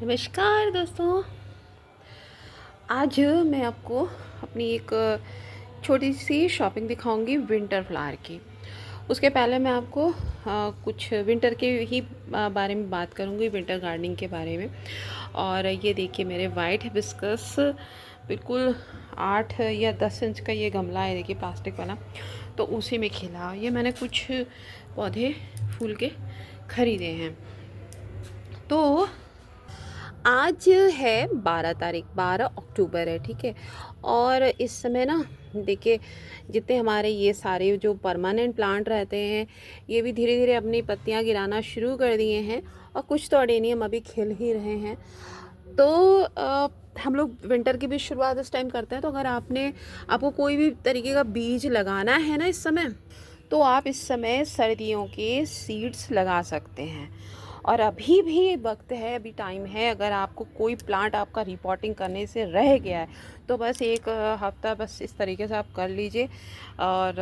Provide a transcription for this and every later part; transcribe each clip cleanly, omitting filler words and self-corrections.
नमस्कार दोस्तों। आज मैं आपको अपनी एक छोटी सी शॉपिंग दिखाऊंगी विंटर फ्लावर की। उसके पहले मैं आपको कुछ विंटर के ही बारे में बात करूंगी, विंटर गार्डनिंग के बारे में। और ये देखिए मेरे वाइट हिबिस्कस बिल्कुल 8 या 10 इंच का ये गमला है, देखिए प्लास्टिक वाला, तो उसी में खिला। ये मैंने कुछ पौधे फूल के ख़रीदे हैं। तो आज है 12 तारीख, 12 अक्टूबर है, ठीक है। और इस समय ना देखिए, जितने हमारे ये सारे जो परमानेंट प्लांट रहते हैं ये भी धीरे धीरे अपनी पत्तियां गिराना शुरू कर दिए हैं, और कुछ तो अडेनियम अभी खिल ही रहे हैं। तो हम लोग विंटर की भी शुरुआत इस टाइम करते हैं। तो अगर आपको कोई भी तरीके का बीज लगाना है ना इस समय, तो आप इस समय सर्दियों के सीड्स लगा सकते हैं। और अभी भी वक्त है, अभी टाइम है। अगर आपको कोई प्लांट आपका रिपोर्टिंग करने से रह गया है तो बस एक हफ्ता बस इस तरीके से आप कर लीजिए। और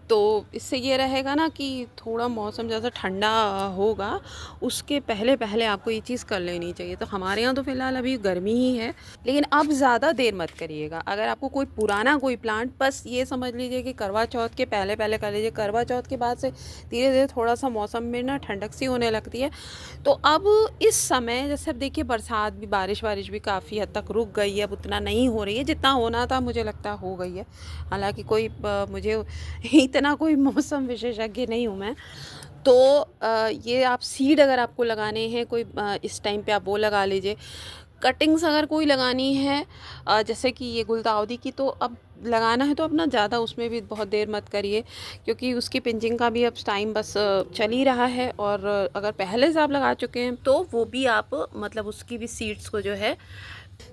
तो इससे ये रहेगा ना कि थोड़ा मौसम जैसा ठंडा होगा, उसके पहले पहले आपको ये चीज़ कर लेनी चाहिए। तो हमारे यहाँ तो फ़िलहाल अभी गर्मी ही है, लेकिन अब ज़्यादा देर मत करिएगा। अगर आपको कोई पुराना कोई प्लांट, बस ये समझ लीजिए कि करवा चौथ के पहले पहले कर लीजिए। करवा चौथ के बाद से धीरे धीरे थोड़ा सा मौसम में ना ठंडक सी होने लगती है। तो अब इस समय जैसे अब देखिए बरसात भी, बारिश भी काफ़ी हद तक रुक गई है। अब उतना नहीं हो रही है जितना होना था, मुझे लगता हो गई है। हालांकि कोई मुझे इतना कोई मौसम विशेषज्ञ नहीं हूँ मैं। तो ये आप सीड अगर आपको लगाने हैं कोई इस टाइम पे आप वो लगा लीजिए। कटिंग्स अगर कोई लगानी है जैसे कि ये गुलदाउदी की, तो अब लगाना है तो अपना ज़्यादा उसमें भी बहुत देर मत करिए, क्योंकि उसकी पिंचिंग का भी अब टाइम बस चल ही रहा है। और अगर पहले से आप लगा चुके हैं तो वो भी आप मतलब उसकी भी सीड्स को जो है,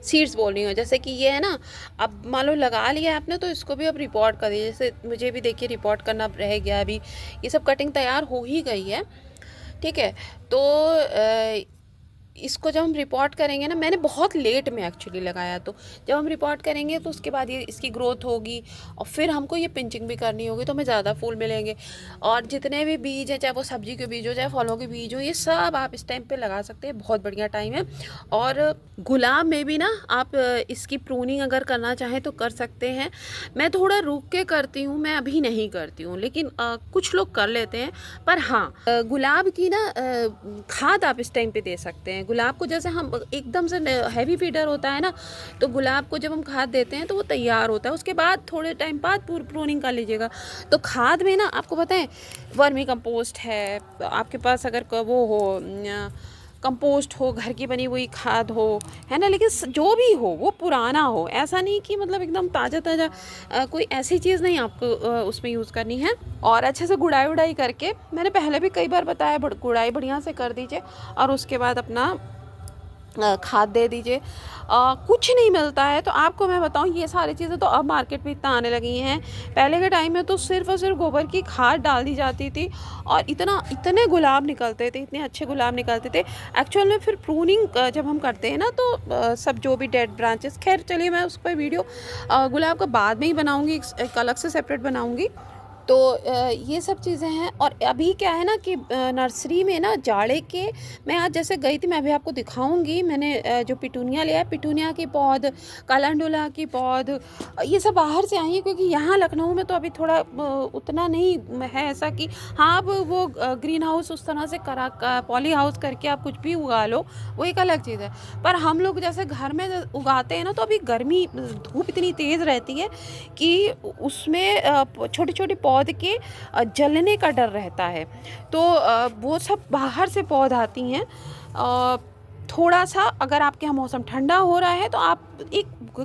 सीड्स बोल रही हूँ, जैसे कि ये है ना, अब मान लो लगा लिया आपने तो इसको भी अब रिपोर्ट कर दीजिए। जैसे मुझे भी देखिए रिपोर्ट करना रह गया, अभी ये सब कटिंग तैयार हो ही गई है, ठीक है। तो इसको जब हम रिपोर्ट करेंगे ना, मैंने बहुत लेट में एक्चुअली लगाया, तो जब हम रिपोर्ट करेंगे तो उसके बाद ये इसकी ग्रोथ होगी और फिर हमको ये पिंचिंग भी करनी होगी, तो हमें ज़्यादा फूल मिलेंगे। और जितने भी बीज हैं, चाहे वो सब्जी के बीज हो चाहे फलों के बीज हो, ये सब आप इस टाइम पे लगा सकते हैं, बहुत बढ़िया टाइम है। और गुलाब में भी ना आप इसकी प्रूनिंग अगर करना चाहें तो कर सकते हैं। मैं थोड़ा रुक के करती हूँ, मैं अभी नहीं करती हूँ, लेकिन कुछ लोग कर लेते हैं। पर हाँ, गुलाब की ना खाद आप इस टाइम पे दे सकते हैं। गुलाब को जैसे हम एकदम से हैवी फीडर होता है ना, तो गुलाब को जब हम खाद देते हैं तो वो तैयार होता है, उसके बाद थोड़े टाइम बाद प्रूनिंग कर लीजिएगा। तो खाद में ना आपको पता है, वर्मी कंपोस्ट है आपके पास, अगर वो हो कंपोस्ट हो, घर की बनी हुई खाद हो, है ना, लेकिन जो भी हो वो पुराना हो, ऐसा नहीं कि मतलब एकदम ताज़ा ताज़ा कोई ऐसी चीज़ नहीं आपको उसमें यूज़ करनी है। और अच्छे से गुड़ाई उड़ाई करके, मैंने पहले भी कई बार बताया, गुड़ाई बढ़िया से कर दीजिए और उसके बाद अपना खाद दे दीजिए। कुछ नहीं मिलता है तो आपको मैं बताऊं, ये सारी चीज़ें तो अब मार्केट में इतना आने लगी हैं। पहले के टाइम में तो सिर्फ और सिर्फ गोबर की खाद डाल दी जाती थी और इतने गुलाब निकलते थे, इतने अच्छे गुलाब निकलते थे। एक्चुअल में फिर प्रूनिंग जब हम करते हैं ना, तो सब जो भी डेड ब्रांचेस, खैर चलिए मैं उस पर वीडियो गुलाब का बाद में ही बनाऊँगी, एक अलग से सेपरेट बनाऊँगी। तो ये सब चीज़ें हैं। और अभी क्या है ना कि नर्सरी में ना जाड़े के, मैं आज जैसे गई थी, मैं अभी आपको दिखाऊंगी, मैंने जो पिटूनिया लिया है, पिटूनिया की पौध, कालांडुला की पौध, ये सब बाहर से आई है, क्योंकि यहाँ लखनऊ में तो अभी थोड़ा उतना नहीं है ऐसा कि हाँ आप वो ग्रीन हाउस उस तरह से पॉली हाउस करके आप कुछ भी उगा लो, वो एक अलग चीज़ है। पर हम लोग जैसे घर में उगाते हैं ना, तो अभी गर्मी, धूप इतनी तेज़ रहती है कि उसमें छोटे छोटे पौध के जलने का डर रहता है। तो वो सब बाहर से पौध आती हैं। थोड़ा सा अगर आपके यहाँ मौसम ठंडा हो रहा है तो आप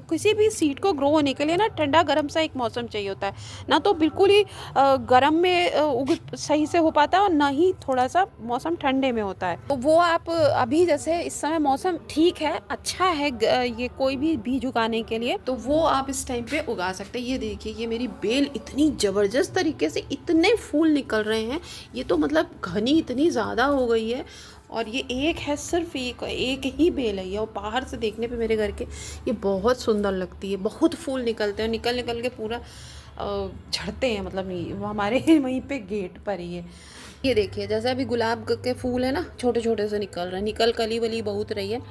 किसी भी सीड को ग्रो होने के लिए ना ठंडा गर्म सा एक मौसम चाहिए होता है ना, तो बिल्कुल ही गर्म में उग सही से हो पाता है और ना ही थोड़ा सा मौसम ठंडे में होता है। तो वो आप अभी जैसे इस समय मौसम ठीक है, अच्छा है ये कोई भी बीज उगाने के लिए, तो वो आप इस टाइम पे उगा सकते हैं। ये देखिए, ये मेरी बेल इतनी ज़बरदस्त तरीके से इतने फूल निकल रहे हैं, ये तो मतलब घनी इतनी ज़्यादा हो गई है। और ये एक है, सिर्फ एक ही बेल है ये, और बाहर से देखने पे मेरे घर के ये बहुत सुंदर लगती है। बहुत फूल निकलते हैं, निकल निकल के पूरा झड़ते हैं, मतलब नहीं, वो हमारे वहीं पे गेट पर ही है। ये देखिए, जैसे अभी गुलाब के फूल है ना, छोटे छोटे से निकल रहे हैं, निकल कली वली बहुत रही है।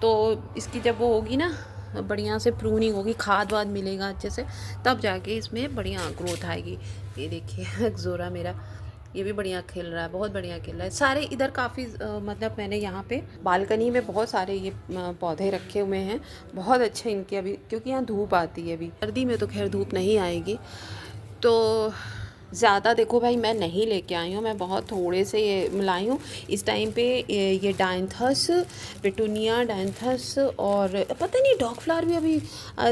तो इसकी जब वो होगी ना, बढ़िया से प्रूनिंग होगी, खाद वाद मिलेगा अच्छे से, तब जाके इसमें बढ़िया ग्रोथ आएगी। ये देखिए एक्ज़ोरा मेरा, ये भी बढ़िया खिल रहा है, बहुत बढ़िया खिल रहा है। सारे इधर काफ़ी मतलब मैंने यहाँ पे बालकनी में बहुत सारे ये पौधे रखे हुए हैं, बहुत अच्छे इनके अभी, क्योंकि यहाँ धूप आती है। अभी सर्दी में तो खैर धूप नहीं आएगी, तो ज़्यादा देखो भाई मैं नहीं लेके आई हूँ, मैं बहुत थोड़े से ये मिलाई हूँ इस टाइम पे। ये डायंथस, पेटूनिया, डायंथस और पता नहीं डॉग फ्लावर भी अभी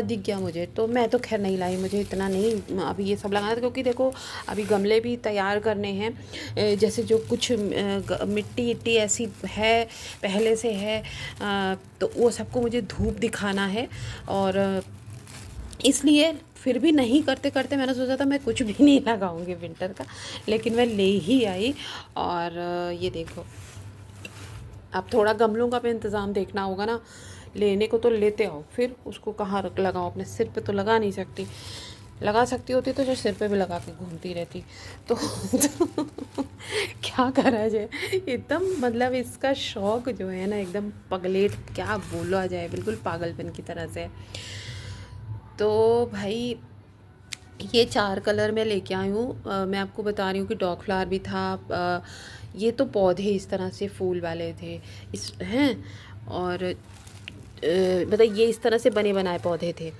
दिख गया मुझे, तो मैं तो खैर नहीं लाई, मुझे इतना नहीं अभी ये सब लगाना था, क्योंकि देखो अभी गमले भी तैयार करने हैं। जैसे जो कुछ मिट्टी इट्टी ऐसी है पहले से है, तो वो सबको मुझे धूप दिखाना है, और इसलिए फिर भी नहीं करते करते मैंने सोचा था मैं कुछ भी नहीं लगाऊंगी विंटर का, लेकिन मैं ले ही आई। और ये देखो, अब थोड़ा गमलों का भी इंतज़ाम देखना होगा ना, लेने को तो लेते आओ, फिर उसको कहाँ रख लगाओ, अपने सिर पे तो लगा नहीं सकती। लगा सकती होती तो जो सिर पे भी लगा के घूमती रहती, तो क्या करा जाए, एकदम मतलब इसका शौक जो है ना एकदम पगलेट, क्या बोला जाए, बिल्कुल पागलपन की तरह से। तो भाई ये 4 कलर मैं लेके आई हूँ। मैं आपको बता रही हूँ कि डॉग फ्लावर भी था। ये तो पौधे इस तरह से फूल वाले थे इस हैं, और मतलब ये इस तरह से बने बनाए पौधे थे।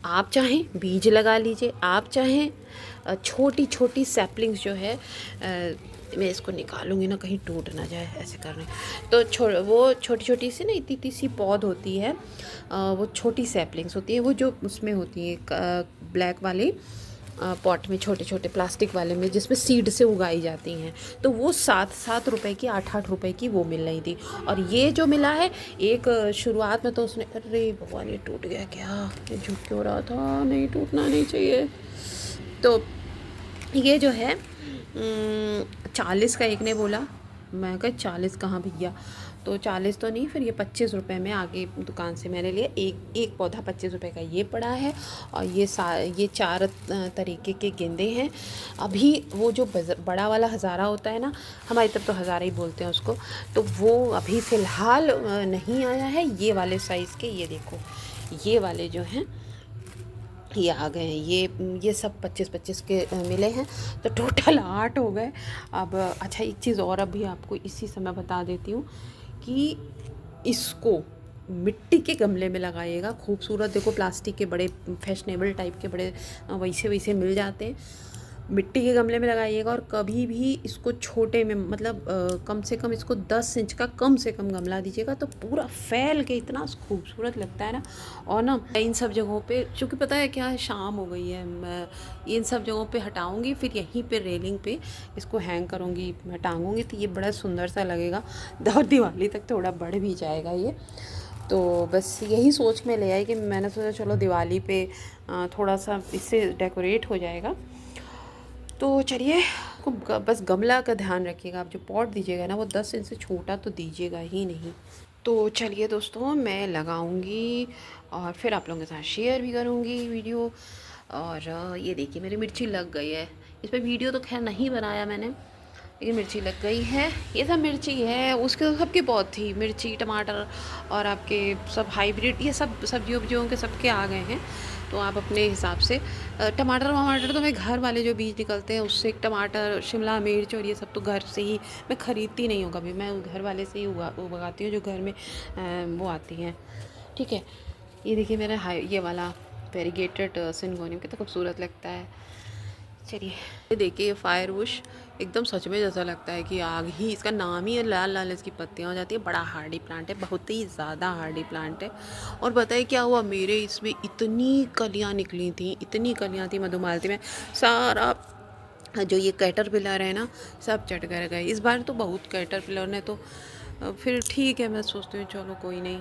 आप चाहें बीज लगा लीजिए, आप चाहें छोटी छोटी सैपलिंग्स जो है, मैं इसको निकालूंगी ना कहीं टूट ना जाए ऐसे करने, तो वो छोटी छोटी सी ना इतनी इतनी सी पौध होती है, वो छोटी सैपलिंग्स होती है, वो जो उसमें होती है ब्लैक वाले पॉट में, छोटे छोटे प्लास्टिक वाले में, जिसमें सीड से उगाई जाती हैं, तो वो 7-7 रुपए की, 8-8 रुपए की वो मिल रही थी। और ये जो मिला है एक, शुरुआत में तो उसने, अरे भगवान ये टूट गया क्या, ये झुक क्यों रहा था, नहीं टूटना नहीं चाहिए। तो ये जो है 40 का एक ने बोला, मैं कहा 40 कहाँ भैया, तो 40 तो नहीं, फिर ये 25 रुपये में आगे दुकान से मैंने लिया। एक पौधा 25 रुपये का ये पड़ा है, और ये 4 तरीके के गेंदे हैं। अभी वो जो बड़ा वाला हज़ारा होता है ना, हमारी तरफ तो हज़ारा ही बोलते हैं उसको, तो वो अभी फ़िलहाल नहीं आया है। ये वाले साइज़ के, ये देखो ये वाले जो हैं ये आ गए हैं, ये सब 25-25 के मिले हैं, तो टोटल 8 हो गए। अब अच्छा एक चीज़ और अभी आपको इसी समय बता देती हूँ कि इसको मिट्टी के गमले में लगाइएगा, खूबसूरत, देखो प्लास्टिक के बड़े फैशनेबल टाइप के बड़े वैसे वैसे मिल जाते हैं, मिट्टी के गमले में लगाइएगा। और कभी भी इसको छोटे में, मतलब कम से कम इसको 10 इंच का कम से कम गमला दीजिएगा, तो पूरा फैल के इतना खूबसूरत लगता है ना। और ना इन सब जगहों पे, चूँकि पता है क्या है, शाम हो गई है, मैं इन सब जगहों पे हटाऊंगी, फिर यहीं पे रेलिंग पे इसको हैंग करूँगी, मैं टांगूंगी, तो ये बड़ा सुंदर सा लगेगा, और दिवाली तक थोड़ा बढ़ भी जाएगा ये। तो बस यही सोच में ले आई कि मैंने सोचा चलो दिवाली पे थोड़ा सा इससे डेकोरेट हो जाएगा। तो चलिए, बस गमला का ध्यान रखिएगा, आप जो पॉट दीजिएगा ना वो 10 इंच से छोटा तो दीजिएगा ही नहीं। तो चलिए दोस्तों, मैं लगाऊंगी और फिर आप लोगों के साथ शेयर भी करूंगी वीडियो। और ये देखिए मेरी मिर्ची लग गई है, इस पर वीडियो तो खैर नहीं बनाया मैंने, लेकिन मिर्ची लग गई है। ये सब मिर्ची है, उसके तो सबकी बहुत थी, मिर्ची टमाटर और आपके सब हाइब्रिड, ये सब सब्जियों वब्जियों के सबके आ गए हैं। तो आप अपने हिसाब से टमाटर वमाटर तो मैं घर वाले जो बीज निकलते हैं उससे, टमाटर, शिमला मिर्च और ये सब तो घर से ही, मैं ख़रीदती नहीं हूँ कभी, मैं घर वाले से ही उगाती हूँ जो घर में वो आती हैं। ठीक है, ये देखिए मेरा ये वाला वेरीगेटेड सिंगोनियम कितना खूबसूरत लगता है। चलिए ये देखिए, ये फायर बुश एकदम सच में जैसा लगता है कि आग ही, इसका नाम ही है, लाल लाल इसकी पत्तियाँ हो जाती है। बड़ा हार्डी प्लांट है, बहुत ही ज़्यादा हार्डी प्लांट है। और बताइए क्या हुआ, मेरे इसमें इतनी कलियाँ निकली थी, इतनी कलियाँ थी मधुमालती में, सारा जो ये कैटरपिलर है ना सब चट कर गए। इस बार तो बहुत कैटरपिलर ने तो फिर ठीक है, मैं सोचती हूँ चलो कोई नहीं,